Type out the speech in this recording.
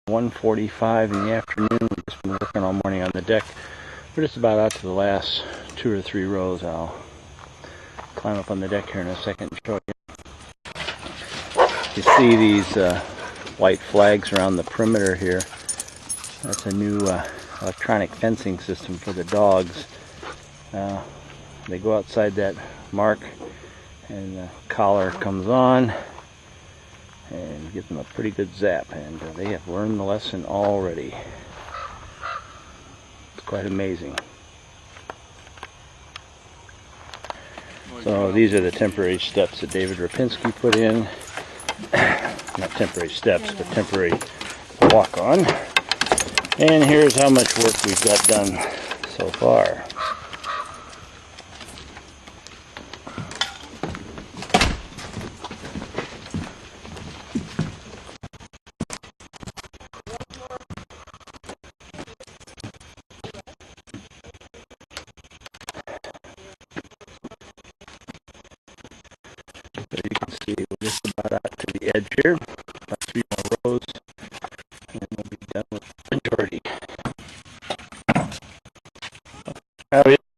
1:45 in the afternoon. We've just been working all morning on the deck. We're just about out to the last 2 or 3 rows. I'll climb up on the deck here in a second and show you. You see these white flags around the perimeter here. That's a new electronic fencing system for the dogs. They go outside that mark and the collar comes on and gives them a pretty good zap, and they have learned the lesson already. It's quite amazing. So these are the temporary steps that David Rapinski put in. Not temporary steps, but temporary walk-on. And here's how much work we've got done so far. So you can see we're just about out to the edge here.